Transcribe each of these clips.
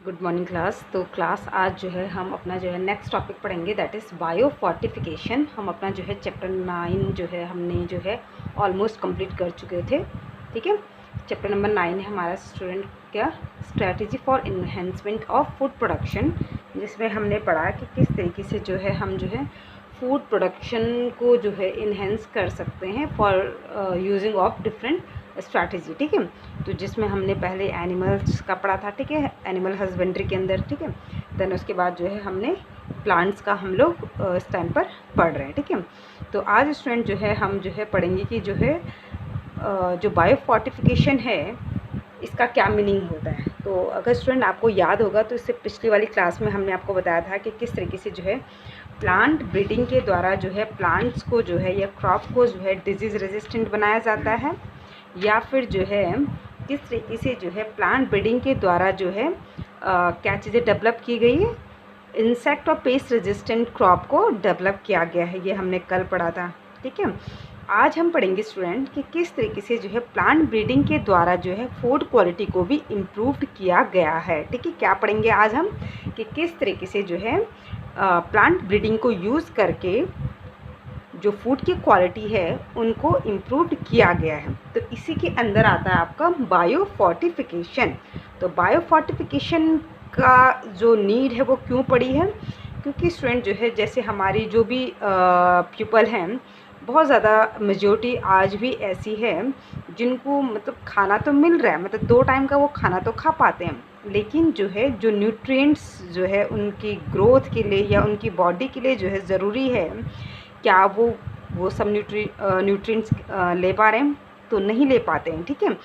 Good morning class. तो class आज जो है हम अपना जो है नेक्स्ट टॉपिक पढ़ेंगे, दैट इज़ बायो फोर्टिफिकेशन। हम अपना जो है चैप्टर 9 जो है हमने जो है ऑलमोस्ट कंप्लीट कर चुके थे। ठीक है, चैप्टर नंबर 9 है हमारा स्टूडेंट क्या, strategy for enhancement of food production, जिसमें हमने पढ़ा कि किस तरीके से जो है हम जो है फूड प्रोडक्शन को जो है इन्हेंस कर सकते हैं for using of different strategy. ठीक है, तो जिसमें हमने पहले एनिमल्स का पढ़ा था। ठीक है, एनिमल हस्बेंड्री के अंदर। ठीक है, देन उसके बाद जो है हमने प्लांट्स का हम लोग इस टाइम पर पढ़ रहे हैं। ठीक है, तो आज स्टूडेंट जो है हम जो है पढ़ेंगे कि जो है जो बायो फोर्टिफिकेशन है इसका क्या मीनिंग होता है। तो अगर स्टूडेंट आपको याद होगा तो इससे पिछली वाली क्लास में हमने आपको बताया था कि किस तरीके से जो है प्लांट ब्रीडिंग के द्वारा जो है प्लांट्स को जो है या क्रॉप को जो है डिजीज़ रेजिस्टेंट बनाया जाता है, या फिर जो है किस तरीके से जो है प्लांट ब्रीडिंग के द्वारा जो है क्या चीज़ें डेवलप की गई है, इंसेक्ट और पेस्ट रेजिस्टेंट क्रॉप को डेवलप किया गया है। ये हमने कल पढ़ा था। ठीक है, आज हम पढ़ेंगे स्टूडेंट कि किस तरीके से जो है प्लांट ब्रीडिंग के द्वारा जो है फूड क्वालिटी को भी इम्प्रूव किया गया है। ठीक है, क्या पढ़ेंगे आज हम कि किस तरीके से जो है प्लांट ब्रीडिंग को यूज़ करके जो फूड की क्वालिटी है उनको इम्प्रूव किया गया है। तो इसी के अंदर आता है आपका बायो फोर्टिफिकेशन। तो बायो फोर्टिफिकेशन का जो नीड है वो क्यों पड़ी है, क्योंकि स्टूडेंट जो है जैसे हमारी जो भी पीपल हैं, बहुत ज़्यादा मेजोरिटी आज भी ऐसी है जिनको मतलब खाना तो मिल रहा है, मतलब 2 टाइम का वो खाना तो खा पाते हैं, लेकिन जो है जो न्यूट्रिएंट्स जो है उनकी ग्रोथ के लिए या उनकी बॉडी के लिए जो है ज़रूरी है, क्या वो सब न्यूट्रिएंट्स ले पा रहे हैं? तो नहीं ले पाते हैं। ठीक है,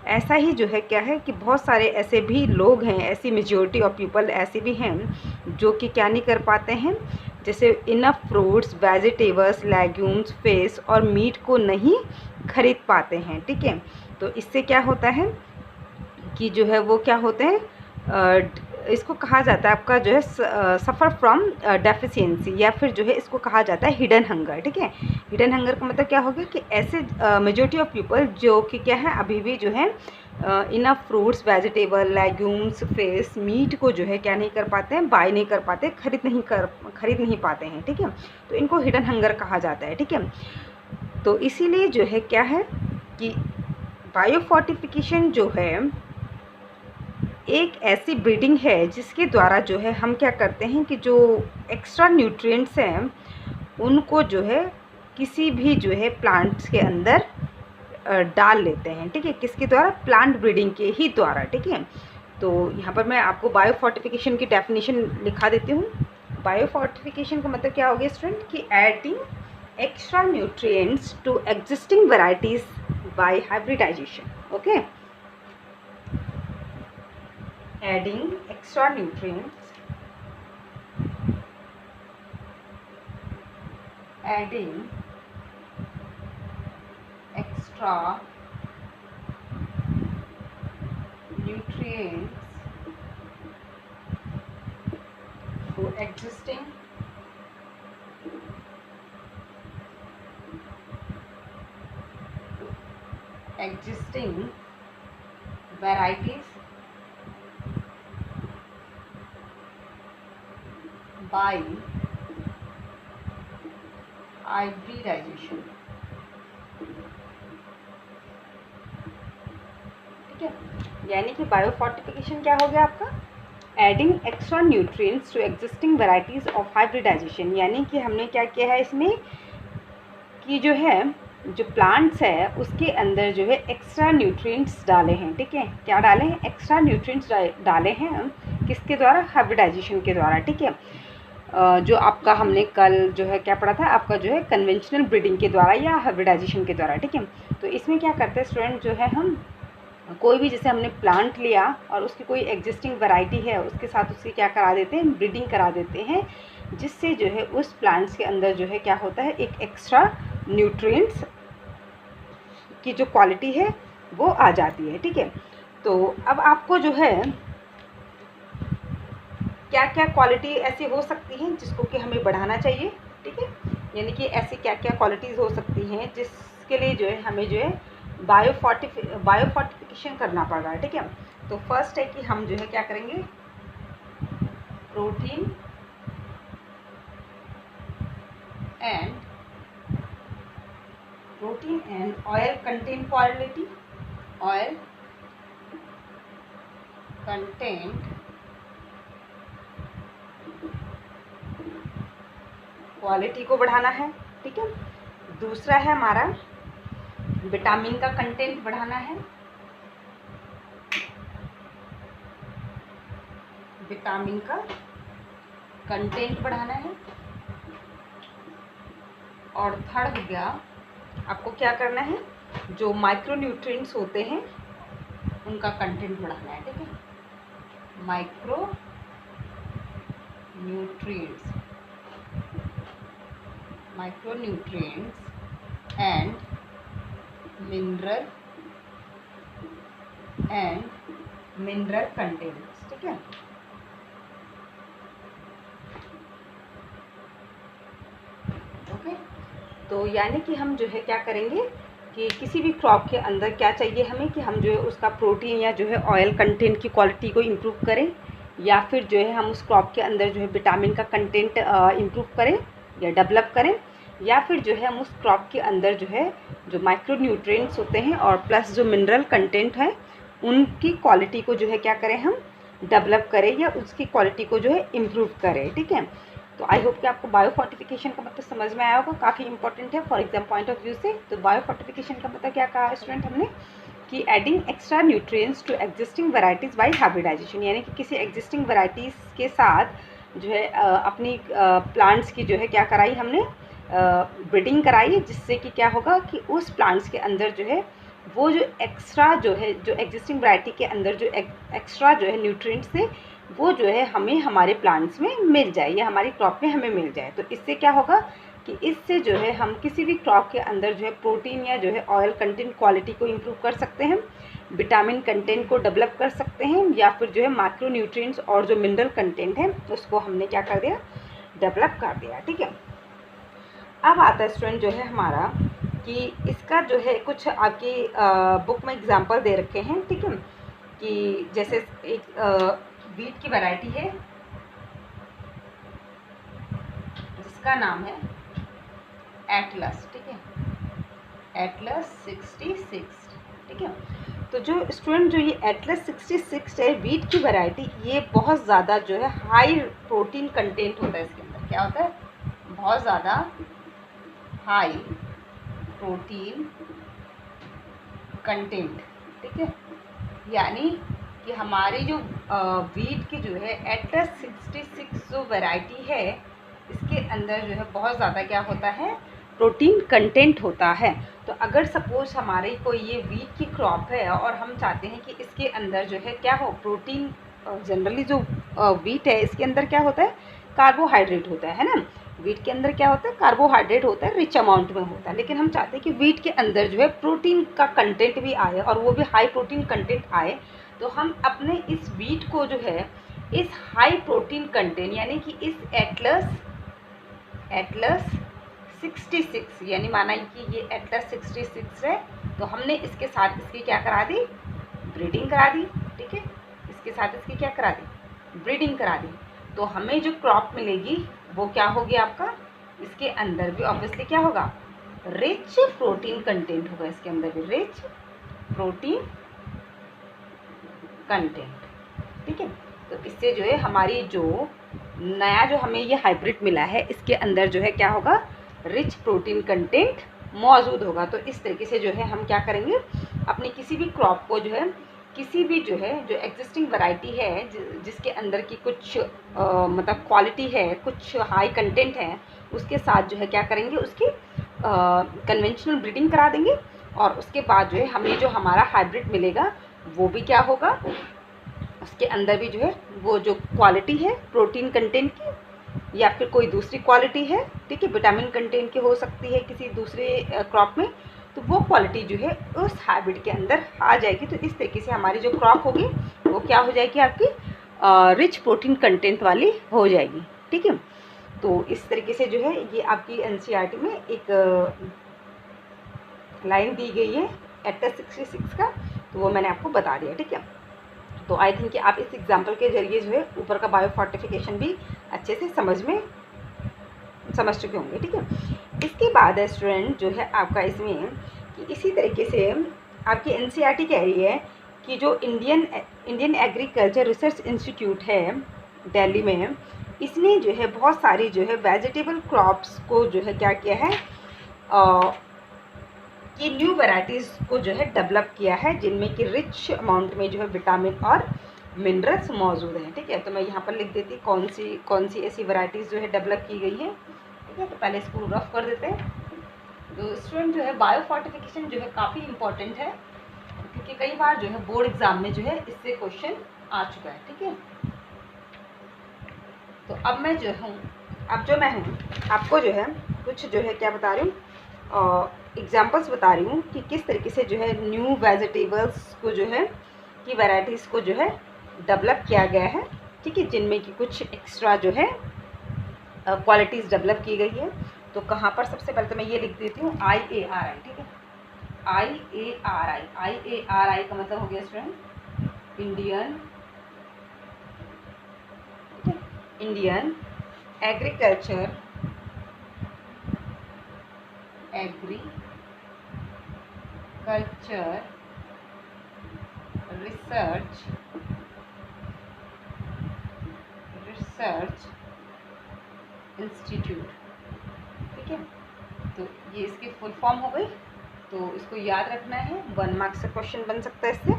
ऐसा ही जो है क्या है कि बहुत सारे ऐसे भी लोग हैं, ऐसी मेजॉरिटी ऑफ पीपल ऐसे भी हैं जो कि क्या नहीं कर पाते हैं, जैसे enough fruits, vegetables, legumes, fish और मीट को नहीं खरीद पाते हैं। ठीक है, तो इससे क्या होता है कि जो है वो क्या होते हैं, इसको कहा जाता है आपका जो है सफ़र फ्रॉम डेफिशिएंसी, या फिर जो है इसको कहा जाता है हिडन हंगर। ठीक है, हिडन हंगर का मतलब क्या हो गया कि ऐसे मेजॉरिटी ऑफ पीपल जो कि क्या है अभी भी जो है enough fruits, vegetable, legumes, fish, meat को जो है क्या नहीं कर पाते हैं, बाय नहीं कर पाते, खरीद नहीं पाते हैं। ठीक है, तो इनको हिडन हंगर कहा जाता है। ठीक है, तो इसीलिए जो है क्या है कि बायो फोर्टिफिकेशन जो है एक ऐसी ब्रीडिंग है जिसके द्वारा जो है हम क्या करते हैं कि जो एक्स्ट्रा न्यूट्रिएंट्स हैं उनको जो है किसी भी जो है प्लांट्स के अंदर डाल लेते हैं। ठीक है, किसके द्वारा? प्लांट ब्रीडिंग के ही द्वारा। ठीक है, तो यहाँ पर मैं आपको बायो फोर्टिफिकेशन की डेफिनेशन लिखा देती हूँ। बायो फोर्टिफिकेशन का मतलब क्या हो गया स्टूडेंट कि adding extra nutrients to existing varieties by hybridisation. Okay, adding extra nutrients, adding extra nutrients to existing varieties by hybridization। ठीक है, यानी कि बायो फोर्टिफिकेशन क्या हो गया आपका? Adding extra nutrients to existing varieties of hybridisation. यानी कि हमने क्या किया है इसमें कि जो है जो प्लांट्स है उसके अंदर जो है एक्स्ट्रा न्यूट्रिएंट्स डाले हैं। ठीक है, क्या डाले हैं? एक्स्ट्रा न्यूट्रिएंट्स डाले हैं, किसके द्वारा? हाइब्रिडाइजेशन के द्वारा। ठीक है, जो आपका हमने कल जो है क्या पढ़ा था, आपका जो है कन्वेंशनल ब्रीडिंग के द्वारा या हाइब्रिडाइजेशन के द्वारा। ठीक है, तो इसमें क्या करते हैं स्टूडेंट जो है हम कोई भी जैसे हमने प्लांट लिया और उसकी कोई एग्जिस्टिंग वैरायटी है उसके साथ उसकी क्या करा देते हैं, ब्रीडिंग करा देते हैं, जिससे जो है उस प्लांट्स के अंदर जो है क्या होता है, एक एक्स्ट्रा न्यूट्रिएंट्स की जो क्वालिटी है वो आ जाती है। ठीक है, तो अब आपको जो है क्या क्या क्वालिटी ऐसी हो सकती हैं जिसको कि हमें बढ़ाना चाहिए। ठीक है, यानी कि ऐसी क्या क्या क्वालिटीज़ हो सकती हैं जिसके लिए जो है हमें जो है बायो फोर्टिफिकेशन करना पड़ रहा है। ठीक है, तो फर्स्ट है कि हम जो है क्या करेंगे, protein and oil content quality, oil content quality को बढ़ाना है। ठीक है। दूसरा है हमारा विटामिन का कंटेंट बढ़ाना है, विटामिन का कंटेंट बढ़ाना है। और थर्ड हो गया, आपको क्या करना है, जो माइक्रो न्यूट्रिएंट्स होते हैं उनका कंटेंट बढ़ाना है। ठीक है, micro nutrients and mineral contents. ठीक है। ओके, तो यानी कि हम जो है क्या करेंगे कि किसी भी क्रॉप के अंदर क्या चाहिए हमें कि हम जो है उसका प्रोटीन या जो है ऑयल कंटेंट की क्वालिटी को इम्प्रूव करें, या फिर जो है हम उस क्रॉप के अंदर जो है विटामिन का कंटेंट इम्प्रूव करें या डेवलप करें, या फिर जो है हम उस क्रॉप के अंदर जो है जो माइक्रो न्यूट्रिएंट्स होते हैं और प्लस जो मिनरल कंटेंट है उनकी क्वालिटी को जो है क्या करें, हम डेवलप करें या उसकी क्वालिटी को जो है इम्प्रूव करें। ठीक है। तो आई होप कि आपको बायो फोर्टिफिकेशन का मतलब समझ में आया होगा, काफ़ी इंपॉर्टेंट है for exam point of view से। तो बायो फोर्टिफिकेशन का मतलब क्या कहा स्टूडेंट हमने कि adding extra nutrients to existing varieties by hybridisation, यानी कि किसी एग्जिस्टिंग वैराइटीज़ के साथ जो है अपनी प्लांट्स की जो है क्या कराई हमने, ब्रीडिंग कराई, जिससे कि क्या होगा कि उस प्लांट्स के अंदर जो है वो जो एक्स्ट्रा जो है जो एग्जिस्टिंग वैरायटी के अंदर जो एक्स्ट्रा जो है न्यूट्रिएंट्स थे वो जो है हमें हमारे प्लांट्स में मिल जाए या हमारी क्रॉप में हमें मिल जाए। तो इससे क्या होगा कि इससे जो है हम किसी भी क्रॉप के अंदर जो है प्रोटीन या जो है ऑयल कंटेंट क्वालिटी को इम्प्रूव कर सकते हैं, विटामिन कंटेंट को डेवलप कर सकते हैं, या फिर जो है माइक्रो न्यूट्रिएंट्स और जो मिनरल कंटेंट है उसको हमने क्या कर दिया, डेवलप कर दिया। ठीक है। अब आता है स्टूडेंट जो है हमारा कि इसका जो है कुछ आपकी बुक में एग्जांपल दे रखे हैं। ठीक है, कि जैसे एक वीट की वैरायटी है जिसका नाम है एटलस। ठीक है, एटलस 66। ठीक है। तो जो स्टूडेंट जो ये एटलस 66 है वीट की वैरायटी, ये बहुत ज़्यादा जो है हाई प्रोटीन कंटेंट होता है इसके अंदर। क्या होता है, बहुत ज़्यादा हाई प्रोटीन कंटेंट। ठीक है, यानी कि हमारी जो वीट की जो है एटलस 66 जो वैरायटी है इसके अंदर जो है बहुत ज़्यादा क्या होता है, प्रोटीन कंटेंट होता है। तो अगर सपोज हमारी कोई ये वीट की क्रॉप है और हम चाहते हैं कि इसके अंदर जो है क्या हो, प्रोटीन, जनरली जो वीट है इसके अंदर क्या होता है, कार्बोहाइड्रेट होता है ना, वीट के अंदर क्या होता है, कार्बोहाइड्रेट होता है, रिच अमाउंट में होता है। लेकिन हम चाहते हैं कि वीट के अंदर जो है प्रोटीन का कंटेंट भी आए और वो भी हाई प्रोटीन कंटेंट आए। तो हम अपने इस वीट को जो है इस हाई प्रोटीन कंटेंट यानी कि इस एटलस 66 यानी माना कि ये एटलस 66 है, तो हमने इसके साथ इसकी क्या करा दी, ब्रीडिंग करा दी। ठीक है, इसके साथ इसकी क्या करा दी, ब्रीडिंग करा दी। तो हमें जो क्रॉप मिलेगी वो क्या होगी आपका, इसके अंदर भी ऑब्वियसली क्या होगा, रिच प्रोटीन कंटेंट होगा, इसके अंदर भी रिच प्रोटीन कंटेंट। ठीक है, तो इससे जो है हमारी जो नया जो हमें ये हाइब्रिड मिला है इसके अंदर जो है क्या होगा, रिच प्रोटीन कंटेंट मौजूद होगा। तो इस तरीके से जो है हम क्या करेंगे, अपनी किसी भी क्रॉप को जो है किसी भी जो है जो एग्जिस्टिंग वैरायटी है जिसके अंदर की कुछ मतलब क्वालिटी है, कुछ हाई कंटेंट है, उसके साथ जो है क्या करेंगे, उसकी कन्वेंशनल ब्रीडिंग करा देंगे। और उसके बाद जो है हमें जो हमारा हाइब्रिड मिलेगा वो भी क्या होगा, उसके अंदर भी जो है वो जो क्वालिटी है प्रोटीन कंटेंट की या फिर कोई दूसरी क्वालिटी है, ठीक है, विटामिन कंटेंट की हो सकती है किसी दूसरे क्रॉप में, तो वो क्वालिटी जो है उस हाइब्रिड के अंदर आ जाएगी। तो इस तरीके से हमारी जो क्रॉप होगी वो क्या हो जाएगी, आपकी रिच प्रोटीन कंटेंट वाली हो जाएगी। ठीक है, तो इस तरीके से जो है ये आपकी एनसीईआरटी में एक लाइन दी गई है एटलस 66 का, तो वो मैंने आपको बता दिया। ठीक है, तो आई थिंक कि आप इस एग्जाम्पल के जरिए जो है ऊपर का बायो फोर्टिफिकेशन भी अच्छे से समझ चुके होंगे। ठीक है, इसके बाद है स्टूडेंट जो है आपका इसमें कि इसी तरीके से आपकी एनसीईआरटी कह रही है कि जो इंडियन एग्रीकल्चर रिसर्च इंस्टीट्यूट है दिल्ली में, इसने जो है बहुत सारी जो है वेजिटेबल क्रॉप्स को जो है क्या किया है कि न्यू वैरायटीज़ को जो है डेवलप किया है, जिनमें कि रिच अमाउंट में जो है विटामिन और मिनरल्स मौजूद हैं। ठीक है, तो मैं यहाँ पर लिख देती कौन सी ऐसी वैरायटीज़ जो है डेवलप की गई हैं। ठीक है, तो पहले इसको रफ कर देते हैं। तो स्टूडेंट जो है बायो फोर्टिफिकेशन जो है काफ़ी इंपॉर्टेंट है, क्योंकि कई बार जो है बोर्ड एग्जाम में जो है इससे क्वेश्चन आ चुका है। ठीक है, तो अब मैं जो हूँ आपको जो है कुछ जो है क्या बता रही हूँ, एग्जाम्पल्स बता रही हूँ कि किस तरीके से जो है न्यू वेजिटेबल्स को जो है की वैरायटीज़ को जो है डेवलप किया गया है। ठीक है, जिनमें कि कुछ एक्स्ट्रा जो है क्वालिटीज़ डेवलप की गई है। तो कहाँ पर, सबसे पहले तो मैं ये लिख देती हूँ IARI। ठीक है, IARI का मतलब हो गया student Indian agriculture research institute. ठीक है, तो ये इसकी फुल फॉर्म हो गई, तो इसको याद रखना है, 1 मार्क्स का क्वेश्चन बन सकता है इससे।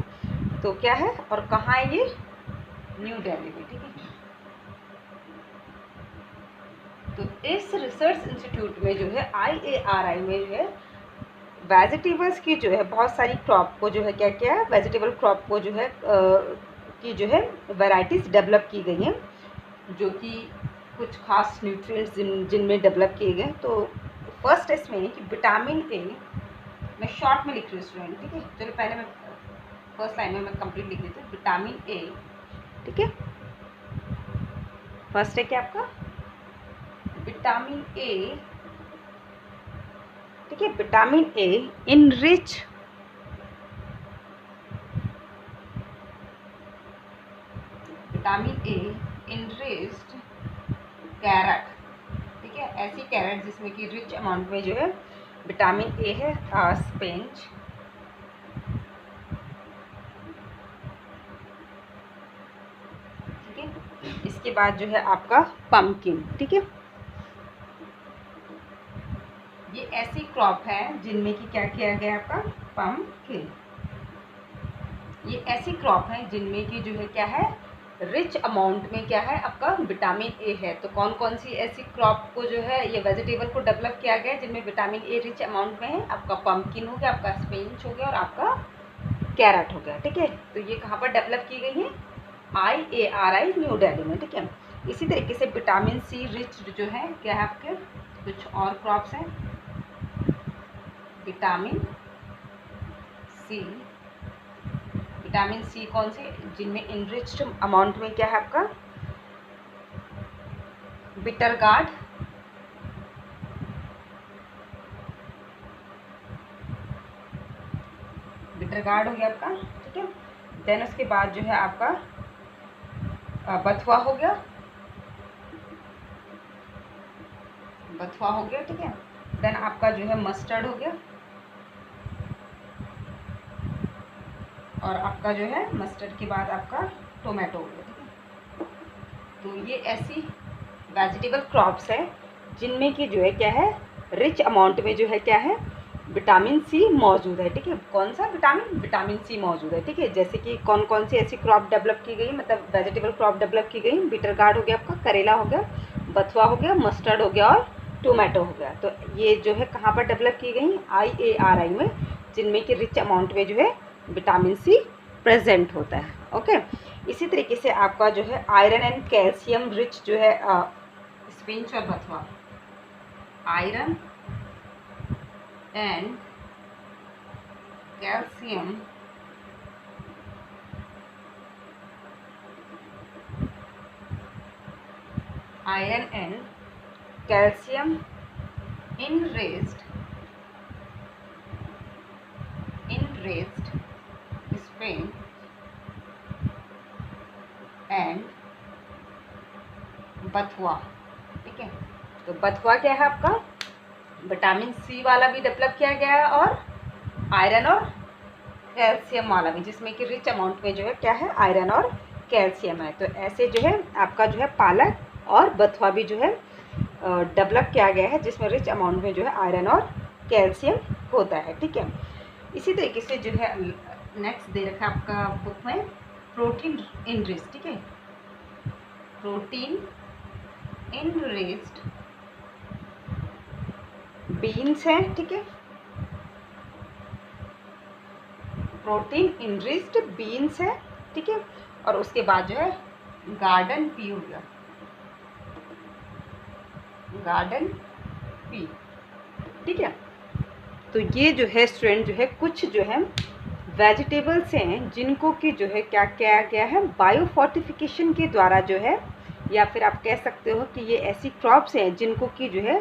तो क्या है और कहाँ है ये, न्यू दिल्ली में। ठीक है, तो इस रिसर्च इंस्टीट्यूट में जो है IARI में जो है वेजिटेबल्स की जो है बहुत सारी क्रॉप को जो है क्या क्या है, वेजिटेबल क्रॉप को जो है की जो है वैरायटीज़ डेवलप की गई हैं, जो कि कुछ खास न्यूट्रिएंट्स जिनमें डेवलप किए गए। तो फर्स्ट इसमें कि विटामिन ए, मैं शॉर्ट में लिख रही हूँ स्टूडेंट। ठीक है, चलो पहले मैं फर्स्ट लाइन में मैं कंप्लीट लिख देती हूँ, विटामिन ए। ठीक है, फर्स्ट है क्या आपका विटामिन ए। ठीक है, विटामिन ए इनरिच कैरेट। ठीक है, ऐसी कैरेट जिसमें कि रिच अमाउंट में जो है विटामिन ए है, स्पिनच। ठीक है, इसके बाद जो है आपका पम्पकिन। ठीक है, ये ऐसी क्रॉप है जिनमें कि क्या किया गया आपका पम्पकिन। ये ऐसी क्रॉप है जिनमें कि जो है क्या है, रिच अमाउंट में क्या है आपका विटामिन ए है। तो कौन कौन सी ऐसी क्रॉप को जो है ये वेजिटेबल को डेवलप किया गया है जिनमें विटामिन ए रिच अमाउंट में है, आपका पम्पकिन हो गया, आपका स्पिनच हो गया और आपका कैरेट हो गया। ठीक है, तो ये कहाँ पर डेवलप की गई है, IARI न्यू दिल्ली में। ठीक है, इसी तरीके से विटामिन सी रिच जो है क्या है आपके कुछ और क्रॉप्स हैं, विटामिन सी कौन से, जिनमें इनरिच्ड अमाउंट में क्या है आपका बिटर गार्ड, हो गया आपका। ठीक है, देन उसके बाद जो है आपका बथुआ हो गया, ठीक है, देन आपका जो है मस्टर्ड हो गया, और आपका जो है मस्टर्ड के बाद आपका टोमेटो हो गया। ठीक है, तो ये ऐसी वेजिटेबल क्रॉप्स है जिनमें कि जो है क्या है रिच अमाउंट में जो है क्या है विटामिन सी मौजूद है। ठीक है, कौन सा विटामिन सी मौजूद है। ठीक है, जैसे कि कौन कौन सी ऐसी क्रॉप डेवलप की गई, मतलब वेजिटेबल क्रॉप डेवलप की गई, बिटर गार्ड हो गया आपका, करेला हो गया, बथुआ हो गया, मस्टर्ड हो गया और टोमेटो हो गया। तो ये जो है कहाँ पर डेवलप की गई, IARI में, जिनमें कि रिच अमाउंट में जो है विटामिन सी प्रेजेंट होता है। ओके, इसी तरीके से आपका जो है आयरन एंड कैल्शियम रिच जो है स्पिनच और बथुआ, iron and calcium enriched spinach बथुआ, ठीक है। तो बथुआ क्या है आपका, विटामिन सी वाला भी डेवलप किया गया है और आयरन और कैल्शियम वाला भी, जिसमें कि रिच अमाउंट में जो है क्या है, आयरन और कैल्शियम है। तो ऐसे जो है आपका जो है पालक और बथुआ भी जो है डेवलप किया गया है, जिसमें रिच अमाउंट में जो है आयरन और कैल्शियम होता है, ठीक है। इसी तरीके से जो है नेक्स्ट दे रखा है आपका बुक में प्रोटीन इनरिच्ड, ठीक है, प्रोटीन इनरिच्ड बीन्स है, ठीक है, प्रोटीन इनरिच्ड बीन्स है, ठीक है। और उसके बाद जो है गार्डन पी हो गया, गार्डन पी, ठीक है। तो ये जो है स्टूडेंट जो है कुछ जो है वेजिटेबल्स हैं जिनको कि जो है क्या किया गया है, बायो फोर्टिफिकेशन के द्वारा जो है, या फिर आप कह सकते हो कि ये ऐसी क्रॉप्स हैं जिनको कि जो है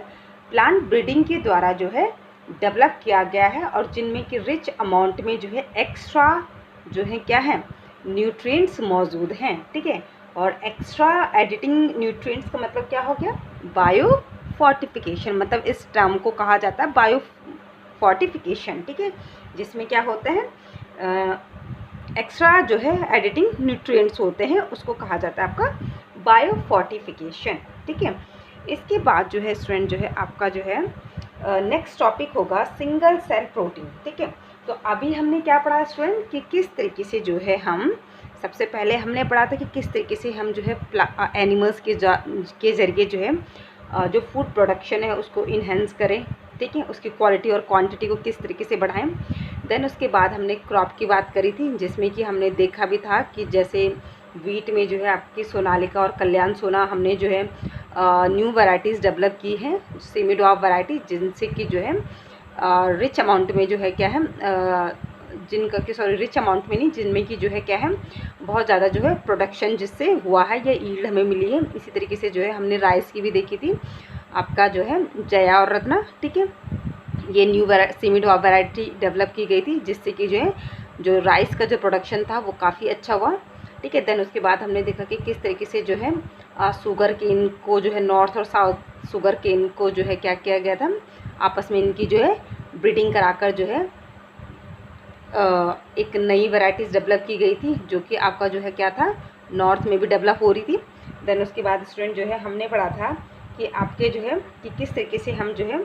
प्लांट ब्रीडिंग के द्वारा जो है डेवलप किया गया है, और जिनमें कि रिच अमाउंट में जो है एक्स्ट्रा जो है क्या है, न्यूट्रिएंट्स मौजूद हैं, ठीक है। और एक्स्ट्रा एडिटिंग न्यूट्रिएंट्स का मतलब क्या हो गया, बायो फोर्टिफिकेशन, मतलब इस टर्म को कहा जाता है बायो फोर्टिफिकेशन, ठीक है, जिसमें क्या होते हैं एक्स्ट्रा जो है एडिटिंग न्यूट्रिएंट्स होते हैं, उसको कहा जाता है आपका बायो फोर्टिफिकेशन, ठीक है। इसके बाद जो है स्टूडेंट जो है आपका जो है नेक्स्ट टॉपिक होगा सिंगल सेल प्रोटीन, ठीक है। तो अभी हमने क्या पढ़ा स्टूडेंट कि किस तरीके से जो है हम, सबसे पहले हमने पढ़ा था कि किस तरीके से हम जो है एनिमल्स के ज़रिए जो है जो फूड प्रोडक्शन है उसको इन्हेंस करें, ठीक है, उसकी क्वालिटी और क्वांटिटी को किस तरीके से बढ़ाएं। देन उसके बाद हमने क्रॉप की बात करी थी, जिसमें कि हमने देखा भी था कि जैसे वीट में जो है आपकी सोनालिका और कल्याण सोना हमने जो है न्यू वैराइटीज़ डेवलप की हैं, सेमी ड्वार्फ वैराइटी, जिनसे कि जो है रिच अमाउंट में जो है क्या है जिनका कि सॉरी रिच अमाउंट में नहीं, जिनमें कि जो है क्या है बहुत ज़्यादा जो है प्रोडक्शन जिससे हुआ है या ईल्ड हमें मिली है। इसी तरीके से जो है हमने राइस की भी देखी थी आपका जो है जया और रत्ना, ठीक है, ये new semi dwarf variety develop की गई थी, जिससे कि जो है जो राइस का जो प्रोडक्शन था वो काफ़ी अच्छा हुआ, ठीक है। देन उसके बाद हमने देखा कि किस तरीके से जो है शुगर केन को जो है नॉर्थ और साउथ शुगर केन को जो है क्या किया गया था, आपस में इनकी जो है ब्रीडिंग कराकर जो है एक नई वैराइटीज़ डेवलप की गई थी, जो कि आपका जो है क्या था नॉर्थ में भी डेवलप हो रही थी। देन उसके बाद स्टूडेंट जो है हमने पढ़ा था कि आपके जो है कि किस तरीके से हम जो है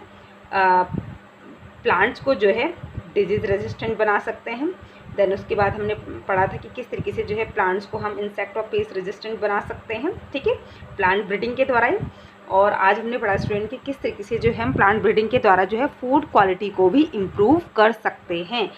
प्लांट्स को जो है डिजीज़ रेजिस्टेंट बना सकते हैं। देन उसके बाद हमने पढ़ा था कि किस तरीके से जो है प्लांट्स को हम इंसेक्ट और पेस्ट रेजिस्टेंट बना सकते हैं, ठीक है, प्लांट ब्रीडिंग के द्वारा ही। और आज हमने पढ़ा स्टूडेंट कि किस तरीके से जो है हम प्लांट ब्रीडिंग के द्वारा जो है फूड क्वालिटी को भी इम्प्रूव कर सकते हैं।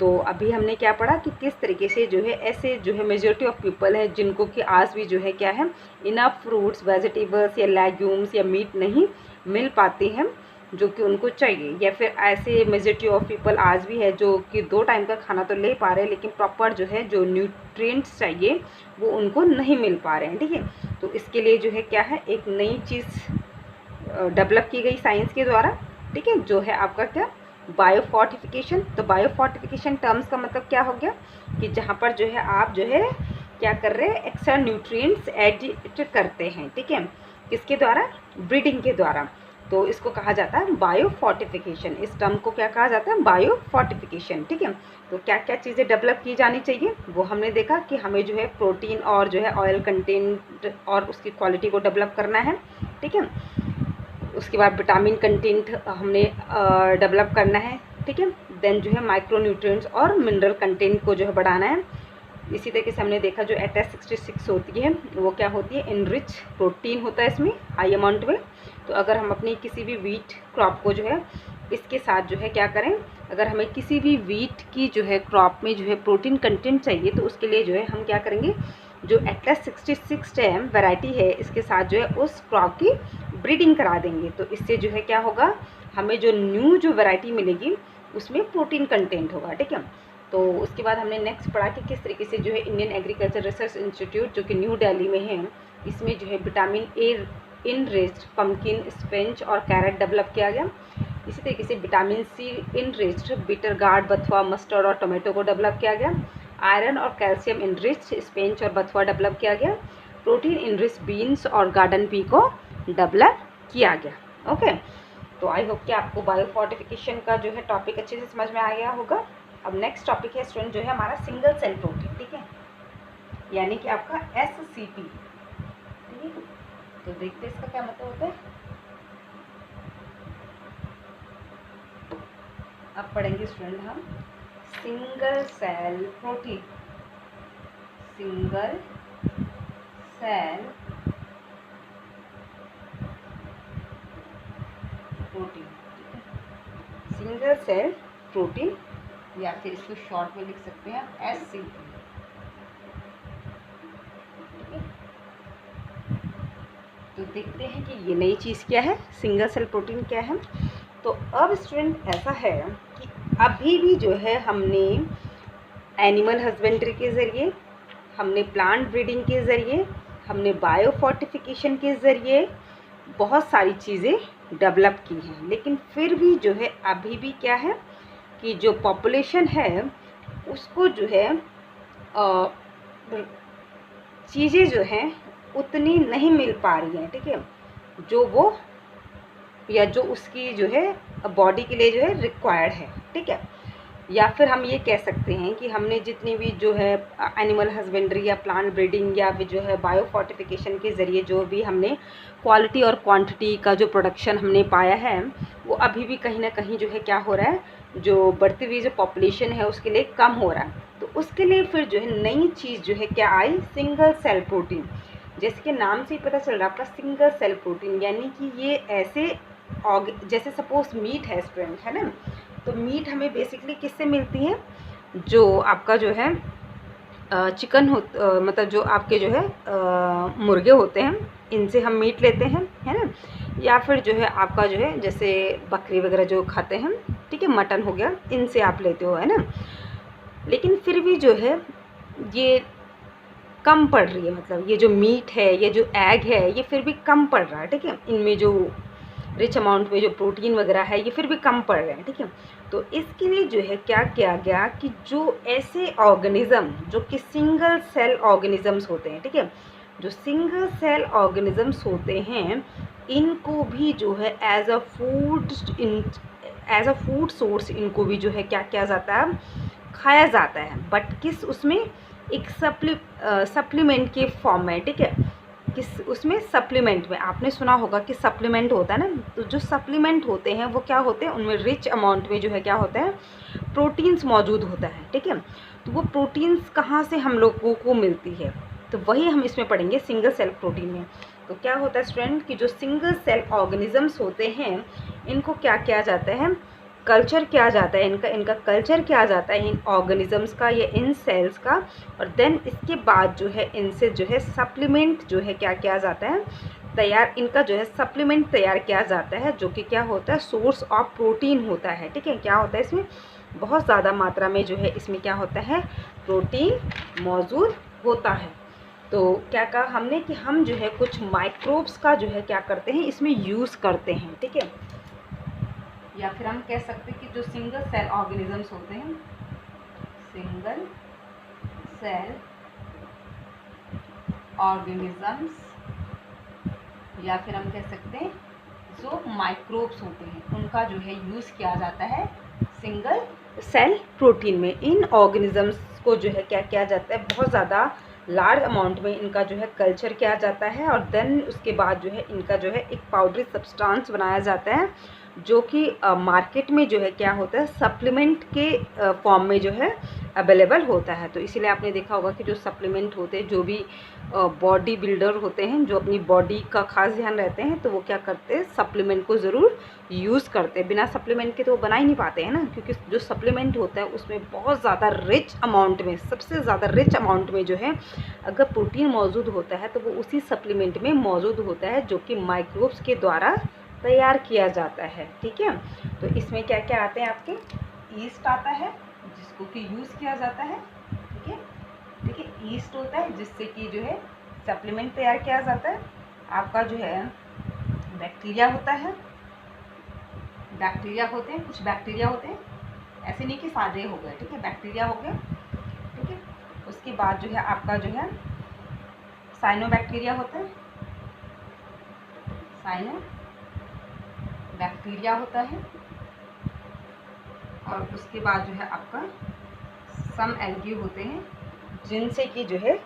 तो अभी हमने क्या पढ़ा कि किस तरीके से जो है ऐसे जो है मेजॉरिटी ऑफ पीपल है जिनको कि आज भी जो है क्या है इनफ फ्रूट्स, वेजिटेबल्स या लेग्यूम्स या मीट नहीं मिल पाते हैं जो कि उनको चाहिए, या फिर ऐसे मेजॉरिटी ऑफ पीपल आज भी है जो कि 2 टाइम का खाना तो ले पा रहे हैं, लेकिन प्रॉपर जो है जो न्यूट्रिएंट्स चाहिए वो उनको नहीं मिल पा रहे हैं, ठीक है। तो इसके लिए जो है क्या है एक नई चीज़ डेवलप की गई साइंस के द्वारा, ठीक है, जो है आपका क्या बायो फोर्टिफिकेशन। तो बायो फोर्टिफिकेशन टर्म्स का मतलब क्या हो गया कि जहाँ पर जो है आप जो है क्या कर रहे हैं एक्स्ट्रा न्यूट्रिएंट्स एड करते हैं, ठीक है, किसके द्वारा, ब्रीडिंग के द्वारा। तो इसको कहा जाता है बायो फोर्टिफिकेशन, इस टर्म को क्या कहा जाता है, बायो फोर्टिफिकेशन, ठीक है। तो क्या क्या चीज़ें डेवलप की जानी चाहिए वो हमने देखा कि हमें जो है प्रोटीन और जो है ऑयल कंटेंट और उसकी क्वालिटी को डेवलप करना है, ठीक है। उसके बाद विटामिन कंटेंट हमने डेवलप करना है, ठीक है। देन जो है माइक्रो न्यूट्रिएंट्स और मिनरल कंटेंट को जो है बढ़ाना है। इसी तरीके से हमने देखा जो HS66 होती है वो क्या होती है, इनरिच प्रोटीन होता है इसमें हाई अमाउंट में। तो अगर हम अपनी किसी भी वीट क्रॉप को जो है इसके साथ जो है क्या करें, अगर हमें किसी भी वीट की जो है क्रॉप में जो है प्रोटीन कंटेंट चाहिए तो उसके लिए जो है हम क्या करेंगे, जो HS66 वैरायटी है इसके साथ जो है उस क्रॉप की ब्रीडिंग करा देंगे। तो इससे जो है क्या होगा, हमें जो न्यू जो वैरायटी मिलेगी उसमें प्रोटीन कंटेंट होगा, ठीक है। तो उसके बाद हमने नेक्स्ट पढ़ा कि किस तरीके से जो है इंडियन एग्रीकल्चर रिसर्च इंस्टीट्यूट जो कि न्यू दिल्ली में है, इसमें जो है vitamin A enriched pumpkin, spinach और कैरेट डेवलप किया गया। इसी तरीके से vitamin C enriched bitter gourd, बथुआ, मस्टर्ड और टोमेटो को डेवलप किया गया। आयरन और कैल्शियम इनरिच्ड स्पिनच और बथुआ डेवलप किया गया। प्रोटीन इन रिच बीन्स और गार्डन पी को डेवलप किया गया। ओके, तो आई होप कि आपको बायोफोर्टिफिकेशन का जो है टॉपिक अच्छे से समझ में आ गया होगा। अब नेक्स्ट टॉपिक है स्टूडेंट जो है हमारा सिंगल सेल प्रोटीन, ठीक है, यानी कि आपका SCP, ठीक है। तो देखते हैं इसका क्या मतलब होता है। अब पढ़ेंगे स्टूडेंट हम single cell protein, single cell protein, single cell protein, या फिर इसको शॉर्ट में लिख सकते हैं SCP। तो देखते हैं कि ये नई चीज़ क्या है, सिंगल सेल प्रोटीन क्या है। तो अब स्टूडेंट ऐसा है कि अभी भी जो है हमने एनिमल हस्बेंड्री के ज़रिए, हमने प्लांट ब्रीडिंग के ज़रिए, हमने बायोफोर्टिफिकेशन के ज़रिए बहुत सारी चीज़ें डेवलप की हैं, लेकिन फिर भी जो है अभी भी क्या है कि जो पॉपुलेशन है उसको जो है चीज़ें जो हैं उतनी नहीं मिल पा रही हैं, ठीक है, जो वो या जो उसकी जो है बॉडी के लिए जो है रिक्वायर्ड है, ठीक है। या फिर हम ये कह सकते हैं कि हमने जितनी भी जो है एनिमल हस्बेंड्री या प्लांट ब्रीडिंग या फिर जो है बायोफोर्टिफिकेशन के ज़रिए जो भी हमने क्वालिटी और क्वांटिटी का जो प्रोडक्शन हमने पाया है, वो अभी भी कहीं ना कहीं जो है क्या हो रहा है, जो बढ़ती हुई जो पॉपुलेशन है उसके लिए कम हो रहा है। तो उसके लिए फिर जो है नई चीज़ जो है क्या आई, सिंगल सेल प्रोटीन। जैसे कि नाम से ही पता चल रहा है आपका सिंगल सेल प्रोटीन, यानी कि ये ऐसे जैसे सपोज मीट है स्टूडेंट, है ना, तो मीट हमें बेसिकली किससे मिलती है, जो आपका जो है चिकन मतलब जो आपके जो है मुर्गे होते हैं, इनसे हम मीट लेते हैं, है ना, या फिर जो है आपका जो है जैसे बकरी वगैरह जो खाते हैं, ठीक है, मटन हो गया, इनसे आप लेते हो, है ना। लेकिन फिर भी जो है ये कम पड़ रही है, मतलब ये जो मीट है, ये जो एग है, ये फिर भी कम पड़ रहा है, ठीक है, इनमें जो रिच अमाउंट में जो प्रोटीन वगैरह है ये फिर भी कम पड़ रहे हैं, ठीक है। तो इसके लिए जो है क्या किया गया कि जो ऐसे ऑर्गेनिज़म जो कि सिंगल सेल ऑर्गेनिजम्स होते हैं, ठीक है, जो सिंगल सेल ऑर्गेनिजम्स होते हैं, इनको भी जो है एज अ फूड सोर्स इनको भी जो है क्या किया जाता है, खाया जाता है, बट किस उसमें एक सप्लीमेंट के फॉर्म में, ठीक है, किस उसमें सप्लीमेंट में। आपने सुना होगा कि सप्लीमेंट होता है ना, तो जो सप्लीमेंट होते हैं वो क्या होते हैं, उनमें रिच अमाउंट में जो है क्या होता है, प्रोटीन्स मौजूद होता है, ठीक है। तो वो प्रोटीन्स कहाँ से हम लोगों को मिलती है, तो वही हम इसमें पढ़ेंगे सिंगल सेल प्रोटीन में। तो क्या होता है स्टूडेंट कि जो सिंगल सेल ऑर्गेनिजम्स होते हैं, इनको क्या किया जाता है, कल्चर किया जाता है, इनका कल्चर किया जाता है इन ऑर्गेनिजम्स का या इन सेल्स का, और देन इसके बाद जो है इनसे जो है सप्लीमेंट जो है क्या किया जाता है, तैयार, इनका जो है सप्लीमेंट तैयार किया जाता है, जो कि क्या होता है, सोर्स ऑफ प्रोटीन होता है, ठीक है। क्या होता है इसमें बहुत ज़्यादा मात्रा में जो है इसमें क्या होता है, प्रोटीन मौजूद होता है। तो क्या कहा हमने कि हम जो है कुछ माइक्रोब्स का जो है क्या करते हैं, इसमें यूज़ करते हैं, ठीक है। या फिर हम कह सकते हैं कि जो सिंगल सेल ऑर्गेनिजम्स होते हैं, सिंगल सेल ऑर्गेनिजम्स, या फिर हम कह सकते हैं जो माइक्रोब्स होते हैं, उनका जो है यूज़ किया जाता है सिंगल सेल प्रोटीन में। इन ऑर्गेनिजम्स को जो है क्या किया जाता है, बहुत ज़्यादा लार्ज अमाउंट में इनका जो है कल्चर किया जाता है, और देन उसके बाद जो है इनका जो है एक पाउडरी सब्सटेंस बनाया जाता है, जो कि मार्केट में जो है क्या होता है, सप्लीमेंट के फॉर्म में जो है अवेलेबल होता है। तो इसीलिए आपने देखा होगा कि जो सप्लीमेंट होते हैं, जो भी बॉडी बिल्डर होते हैं, जो अपनी बॉडी का खास ध्यान रहते हैं, तो वो क्या करते हैं, सप्लीमेंट को ज़रूर यूज़ करते हैं। बिना सप्लीमेंट के तो वो बना ही नहीं पाते हैं ना, क्योंकि जो सप्लीमेंट होता है उसमें बहुत ज़्यादा रिच अमाउंट में, सबसे ज़्यादा रिच अमाउंट में जो है अगर प्रोटीन मौजूद होता है, तो वो उसी सप्लीमेंट में मौजूद होता है, जो कि माइक्रोब्स के द्वारा तैयार किया जाता है, ठीक है। तो इसमें क्या क्या आते हैं आपके, ईस्ट आता है जिसको कि यूज़ किया जाता है, ठीक है, ठीक है, ईस्ट होता है जिससे कि जो है सप्लीमेंट तैयार किया जाता है। आपका जो है बैक्टीरिया होता है, बैक्टीरिया होते हैं, कुछ बैक्टीरिया होते हैं, ऐसे नहीं कि सारे हो गए, ठीक है, बैक्टीरिया हो गए, ठीक है। उसके बाद जो है आपका जो है साइनोबैक्टीरिया होता है, साइनोबैक्टीरिया होता है। और उसके बाद जो है आपका सम एल्गी होते हैं, जिनसे कि जो है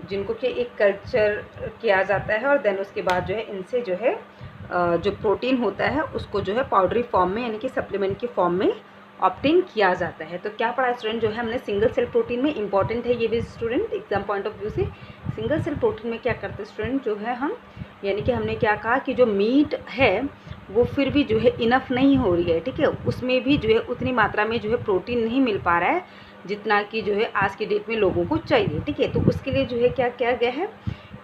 जिनको कि एक कल्चर किया जाता है, और देन उसके बाद जो है इनसे जो है जो प्रोटीन होता है उसको जो है पाउडरी फॉर्म में यानी कि सप्लीमेंट की फॉर्म में ऑब्टेन किया जाता है। तो क्या पढ़ा स्टूडेंट, जो है हमने सिंगल सेल प्रोटीन में इंपॉर्टेंट है ये भी student exam point of view से। सिंगल सेल प्रोटीन में क्या करते हैं स्टूडेंट, जो है हम यानी कि हमने क्या कहा कि जो मीट है वो फिर भी जो है इनफ नहीं हो रही है, ठीक है, उसमें भी जो है उतनी मात्रा में जो है प्रोटीन नहीं मिल पा रहा है जितना कि जो है आज के डेट में लोगों को चाहिए, ठीक है। तो उसके लिए जो है क्या किया गया है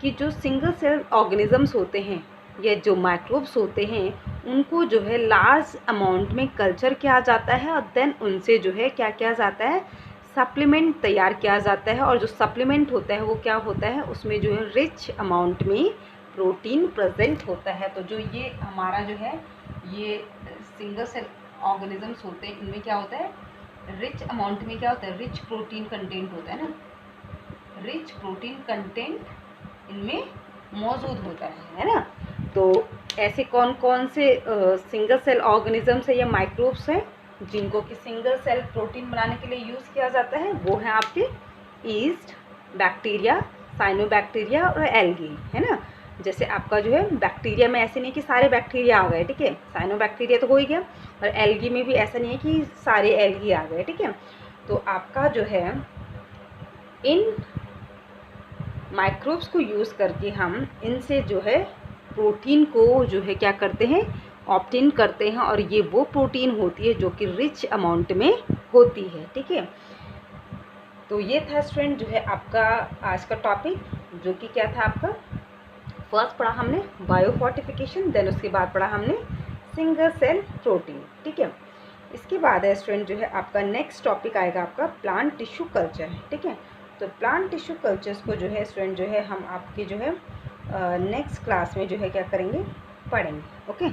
कि जो सिंगल सेल ऑर्गेनिजम्स होते हैं या जो माइक्रोब्स होते हैं उनको जो है लार्ज अमाउंट में कल्चर किया जाता है, और देन उनसे जो है क्या किया जाता है, सप्लीमेंट तैयार किया जाता है। और जो सप्लीमेंट होता है वो क्या होता है, उसमें जो है रिच अमाउंट में प्रोटीन प्रेजेंट होता है। तो जो ये हमारा जो है ये सिंगल सेल ऑर्गेनिजम्स होते हैं, इनमें क्या होता है, रिच अमाउंट में क्या होता है, रिच प्रोटीन कंटेंट होता है ना, रिच प्रोटीन कंटेंट इनमें मौजूद होता है ना। तो ऐसे कौन कौन से सिंगल सेल ऑर्गेनिजम्स है या माइक्रोब्स हैं जिनको कि सिंगल सेल प्रोटीन बनाने के लिए यूज़ किया जाता है, वो है आपके ईस्ट, बैक्टीरिया, साइनोबैक्टीरिया और एल्गी, है ना। जैसे आपका जो है बैक्टीरिया में ऐसे नहीं कि सारे बैक्टीरिया आ गए, ठीक है, साइनोबैक्टीरिया तो हो ही गया, और एल्गी में भी ऐसा नहीं है कि सारे एल्गी आ गए, ठीक है। तो आपका जो है इन माइक्रोब्स को यूज़ करके हम इनसे जो है प्रोटीन को जो है क्या करते हैं, ऑब्टेन करते हैं, और ये वो प्रोटीन होती है जो कि रिच अमाउंट में होती है, ठीक है। तो ये था स्टूडेंट जो है आपका आज का टॉपिक, जो कि क्या था आपका, फर्स्ट पढ़ा हमने बायोफोर्टिफिकेशन, देन उसके बाद पढ़ा हमने सिंगल सेल प्रोटीन, ठीक है। इसके बाद है स्टूडेंट जो है आपका नेक्स्ट टॉपिक आएगा आपका प्लांट टिश्यू कल्चर, ठीक है। तो प्लांट टिश्यू कल्चर्स को जो है स्टूडेंट जो है हम आपके जो है नेक्स्ट क्लास में जो है क्या करेंगे, पढ़ेंगे, ओके।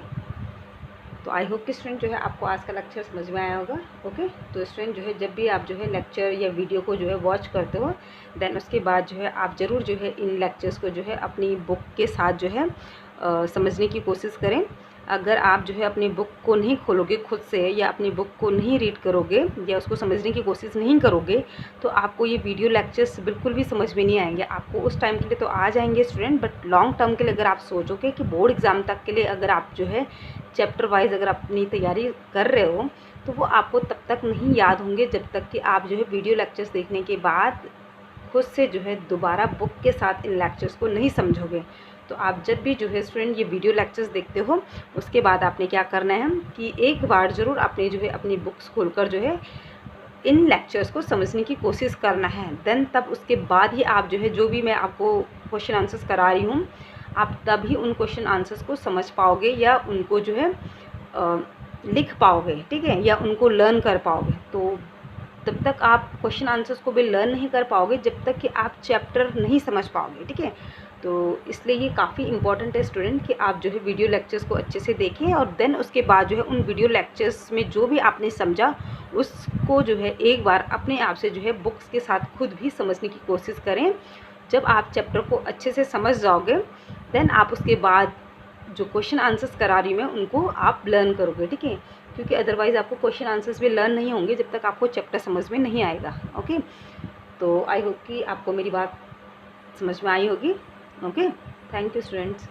तो आई होप कि स्टूडेंट जो है आपको आज का लेक्चर समझ में आया होगा, ओके। तो स्टूडेंट जो है जब भी आप जो है लेक्चर या वीडियो को जो है वॉच करते हो, देन उसके बाद जो है आप ज़रूर जो है इन लेक्चर्स को जो है अपनी बुक के साथ जो है समझने की कोशिश करें। अगर आप जो है अपनी बुक को नहीं खोलोगे खुद से, या अपनी बुक को नहीं रीड करोगे या उसको समझने की कोशिश नहीं करोगे, तो आपको ये वीडियो लेक्चर्स बिल्कुल भी समझ में नहीं आएंगे। आपको उस टाइम के लिए तो आ जाएंगे स्टूडेंट, बट लॉन्ग टर्म के लिए अगर आप सोचोगे कि बोर्ड एग्ज़ाम तक के लिए अगर आप जो है चैप्टर वाइज अगर अपनी तैयारी कर रहे हो, तो वो आपको तब तक नहीं याद होंगे जब तक कि आप जो है वीडियो लेक्चर्स देखने के बाद खुद से जो है दोबारा बुक के साथ इन लेक्चर्स को नहीं समझोगे। तो आप जब भी जो है स्टूडेंट ये वीडियो लेक्चर्स देखते हो, उसके बाद आपने क्या करना है कि एक बार ज़रूर आपने जो है अपनी बुक्स खोलकर जो है इन लेक्चर्स को समझने की कोशिश करना है। देन तब उसके बाद ही आप जो है जो भी मैं आपको क्वेश्चन आंसर्स करा रही हूँ, आप तभी उन क्वेश्चन आंसर्स को समझ पाओगे या उनको जो है लिख पाओगे, ठीक है, या उनको लर्न कर पाओगे। तो तब तक आप क्वेश्चन आंसर्स को भी लर्न नहीं कर पाओगे जब तक कि आप चैप्टर नहीं समझ पाओगे, ठीक है। तो इसलिए ये काफ़ी इंपॉर्टेंट है स्टूडेंट कि आप जो है वीडियो लेक्चर्स को अच्छे से देखें, और देन उसके बाद जो है उन वीडियो लेक्चर्स में जो भी आपने समझा उसको जो है एक बार अपने आप से जो है बुक्स के साथ खुद भी समझने की कोशिश करें। जब आप चैप्टर को अच्छे से समझ जाओगे, देन आप उसके बाद जो क्वेश्चन आंसर्स करा रही हूँ मैं उनको आप लर्न करोगे, ठीक है, क्योंकि अदरवाइज़ आपको क्वेश्चन आंसर्स भी लर्न नहीं होंगे जब तक आपको चैप्टर समझ में नहीं आएगा, ओके। तो आई होप कि आपको मेरी बात समझ में आई होगी, ओके। Thank you students.